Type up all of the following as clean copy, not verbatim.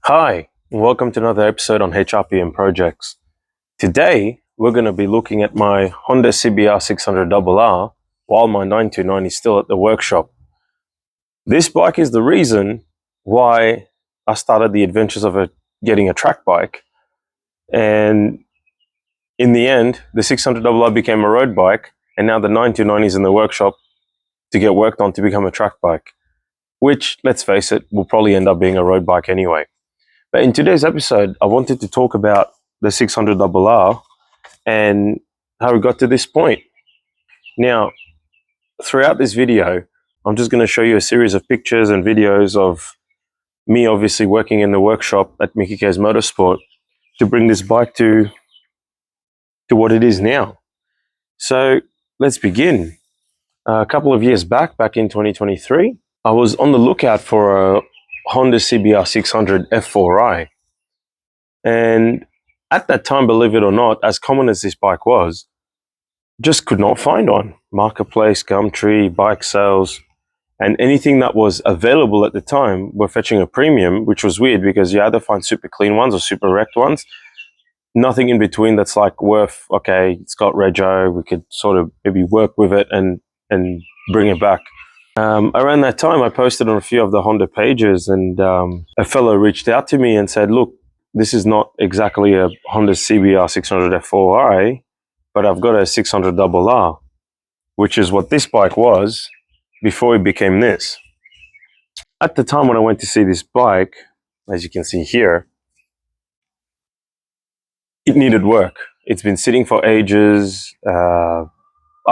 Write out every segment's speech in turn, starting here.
Hi, and welcome to another episode on HRPM Projects. Today, we're going to be looking at my Honda CBR600RR while my 929 is still at the workshop. This bike is the reason why I started the adventures of getting a track bike. And in the end, the 600RR became a road bike, and now the 929 is in the workshop to get worked on to become a track bike, which, let's face it, will probably end up being a road bike anyway. But in today's episode, I wanted to talk about the 600RR and how we got to this point. Now, throughout this video, I'm just going to show you a series of pictures and videos of me obviously working in the workshop at Micky Ks Motorsport to bring this bike to what it is now. So let's begin. A couple of years back in 2023, I was on the lookout for a Honda CBR600 F4i. And at that time, believe it or not, as common as this bike was, just could not find one. Marketplace, Gumtree, bike sales, and anything that was available at the time were fetching a premium, which was weird because you either find super clean ones or super wrecked ones. Nothing in between that's like worth, okay, it's got rego, we could sort of maybe work with it and bring it back. Around that time, I posted on a few of the Honda pages, and a fellow reached out to me and said, look, this is not exactly a Honda CBR600 F4i, but I've got a 600RR, which is what this bike was before it became this. At the time when I went to see this bike, as you can see here, it needed work. It's been sitting for ages. I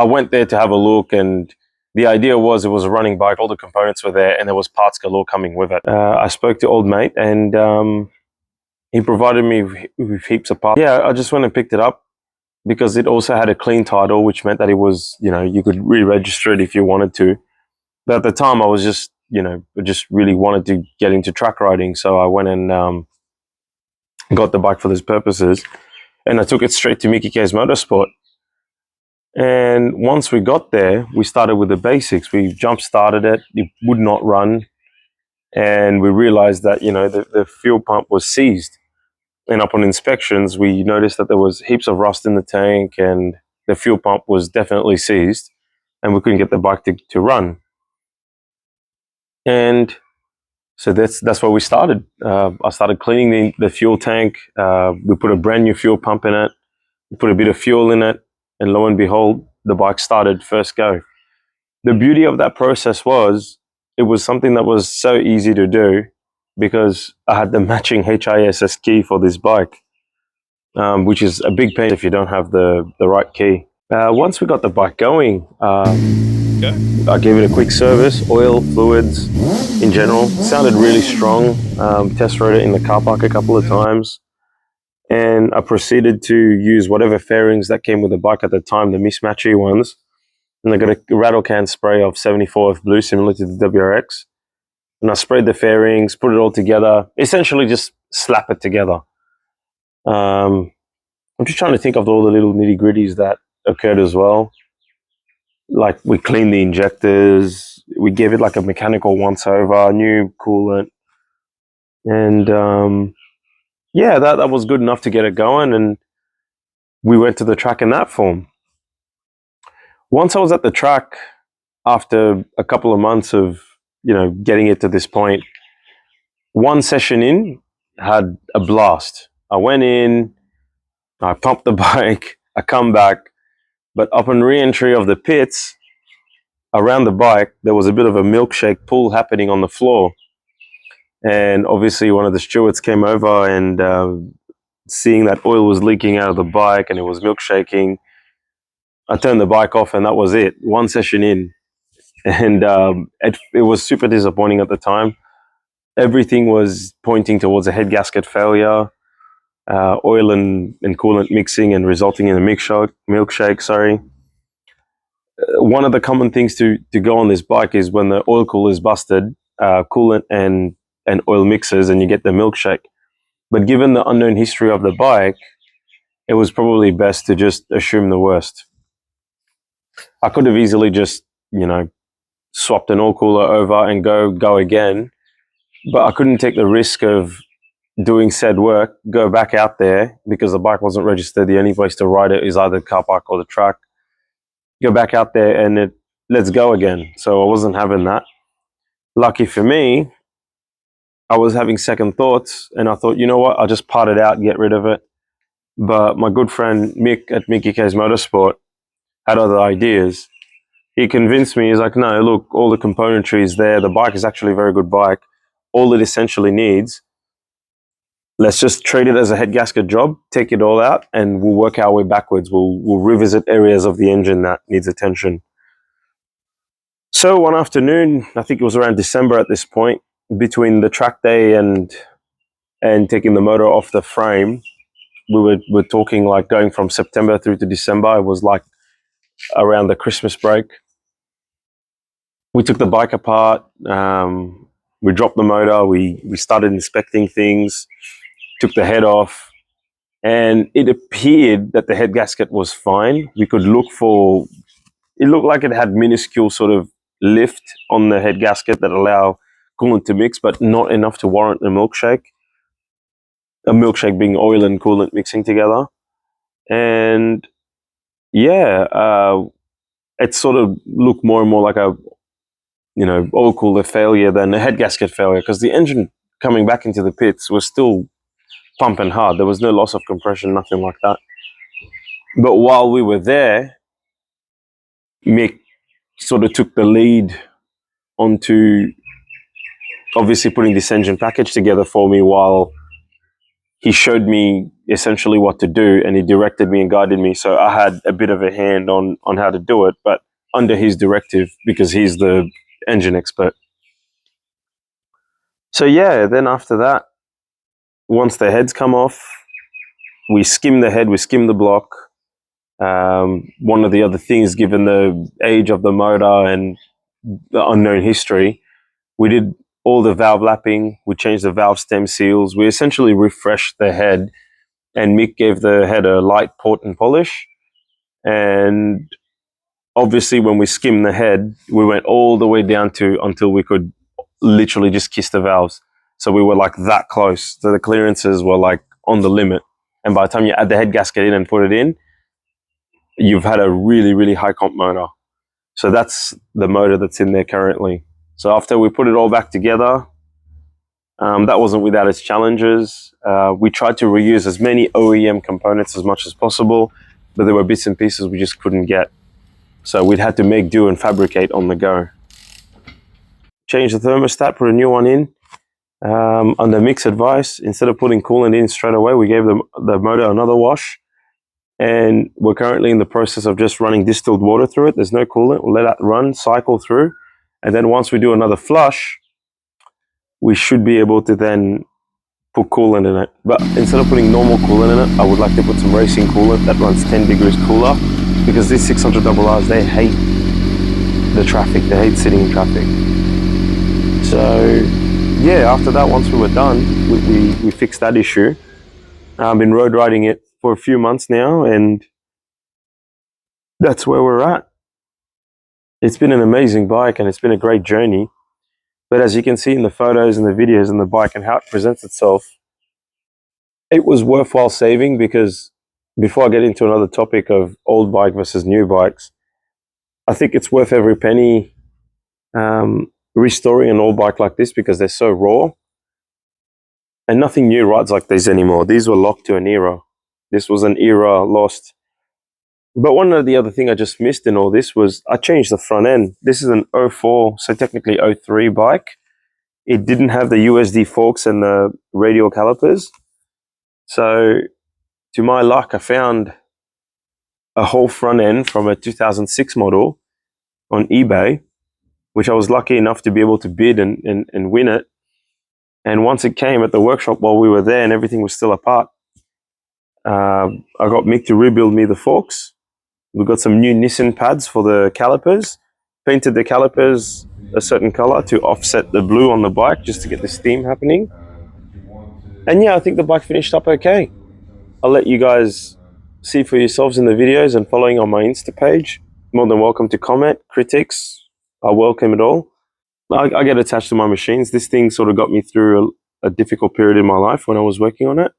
went there to have a look, and the idea was it was a running bike, all the components were there, and there was parts galore coming with it. I spoke to old mate, and he provided me with heaps of parts. Yeah, I just went and picked it up because it also had a clean title, which meant that it was, you could re-register it if you wanted to. But at the time, I was just, just really wanted to get into track riding. So I went and got the bike for those purposes. And I took it straight to Micky Ks Motorsport. And once we got there, we started with the basics. We jump-started it. It would not run. And we realized that, the fuel pump was seized. And upon inspections, we noticed that there was heaps of rust in the tank and the fuel pump was definitely seized. And we couldn't get the bike to run. And so that's where we started. I started cleaning the fuel tank. We put a brand new fuel pump in it. We put a bit of fuel in it. And lo and behold, the bike started first go. The beauty of that process was it was something that was so easy to do because I had the matching HISS key for this bike, which is a big pain if you don't have the right key. Once we got the bike going, I gave it a quick service, oil, fluids, in general. It sounded really strong. Test rode it in the car park a couple of times. And I proceeded to use whatever fairings that came with the bike at the time, the mismatchy ones. And I got a rattle can spray of 74F blue, similar to the WRX. And I sprayed the fairings, put it all together, essentially just slap it together. I'm just trying to think of all the little nitty gritties that occurred as well. Like we cleaned the injectors, we gave it like a mechanical once over, new coolant. And yeah, that was good enough to get it going, and we went to the track in that form. Once I was at the track, after a couple of months of, getting it to this point, one session in, had a blast. I went in, I pumped the bike, I come back, but upon re-entry of the pits, around the bike, there was a bit of a milkshake pool happening on the floor. And obviously one of the stewards came over and seeing that oil was leaking out of the bike and it was milkshaking, I turned the bike off and that was it. One session in. And it was super disappointing at the time. Everything was pointing towards a head gasket failure, oil and coolant mixing and resulting in a milkshake. One of the common things to go on this bike is when the oil cooler is busted, coolant and oil mixes and you get the milkshake. But given the unknown history of the bike, it was probably best to just assume the worst. I could have easily just, swapped an oil cooler over and go again, but I couldn't take the risk of doing said work, go back out there because the bike wasn't registered. The only place to ride it is either the car park or the track. Go back out there and let's go again. So I wasn't having that. Lucky for me, I was having second thoughts and I thought, you know what, I'll just part it out, get rid of it. But my good friend Mick at Micky Ks Motorsport had other ideas. He convinced me, he's like, no, look, all the componentry is there. The bike is actually a very good bike. All it essentially needs, let's just treat it as a head gasket job, take it all out, and we'll work our way backwards. We'll revisit areas of the engine that needs attention. So one afternoon, I think it was around December at this point, between the track day and taking the motor off the frame, we're talking like going from September through to December. It was like around the Christmas break. We took the bike apart. We dropped the motor. We started inspecting things. Took the head off, and it appeared that the head gasket was fine. We could look for. It looked like it had minuscule sort of lift on the head gasket that allow coolant to mix, but not enough to warrant a milkshake. A milkshake being oil and coolant mixing together, and yeah, it sort of looked more and more like a oil cooler failure than a head gasket failure, because the engine coming back into the pits was still pumping hard. There was no loss of compression, nothing like that. But while we were there, Mick sort of took the lead onto obviously putting this engine package together for me, while he showed me essentially what to do, and he directed me and guided me. So I had a bit of a hand on how to do it, but under his directive, because he's the engine expert. So yeah, then after that, once the heads come off, we skim the head, we skim the block. One of the other things, given the age of the motor and the unknown history, we did all the valve lapping, we changed the valve stem seals, we essentially refreshed the head, and Mick gave the head a light port and polish. And obviously when we skimmed the head, we went all the way down to until we could literally just kiss the valves. So we were like that close. So the clearances were like on the limit. And by the time you add the head gasket in and put it in, you've had a really, really high comp motor. So that's the motor that's in there currently. So after we put it all back together, that wasn't without its challenges. We tried to reuse as many OEM components as much as possible, but there were bits and pieces we just couldn't get. So we'd had to make do and fabricate on the go. Change the thermostat, put a new one in. Under Mick's advice, instead of putting coolant in straight away, we gave the motor another wash. And we're currently in the process of just running distilled water through it. There's no coolant. We'll let that run, cycle through. And then once we do another flush, we should be able to then put coolant in it. But instead of putting normal coolant in it, I would like to put some racing coolant that runs 10 degrees cooler, because these 600RRs, they hate the traffic. They hate sitting in traffic. So yeah, after that, once we were done, we fixed that issue. I've been road riding it for a few months now, and that's where we're at. It's been an amazing bike, and it's been a great journey. But as you can see in the photos and the videos and the bike and how it presents itself, it was worthwhile saving, because before I get into another topic of old bike versus new bikes, I think it's worth every penny restoring an old bike like this, because they're so raw. And nothing new rides like these anymore. These were locked to an era. This was an era lost. But one of the other thing I just missed in all this was I changed the front end. This is an 04, so technically 03 bike. It didn't have the USD forks and the radial calipers. So to my luck, I found a whole front end from a 2006 model on eBay, which I was lucky enough to be able to bid and win it. And once it came at the workshop while we were there and everything was still apart, I got Mick to rebuild me the forks. We got some new Nissan pads for the calipers, painted the calipers a certain color to offset the blue on the bike, just to get the steam happening. And yeah, I think the bike finished up okay. I'll let you guys see for yourselves in the videos and following on my Insta page. More than welcome to comment, critics. I welcome it all. I get attached to my machines. This thing sort of got me through a difficult period in my life when I was working on it.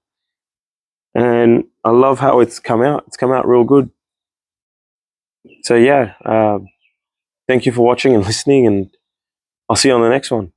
And I love how it's come out. It's come out real good. So yeah, thank you for watching and listening, and I'll see you on the next one.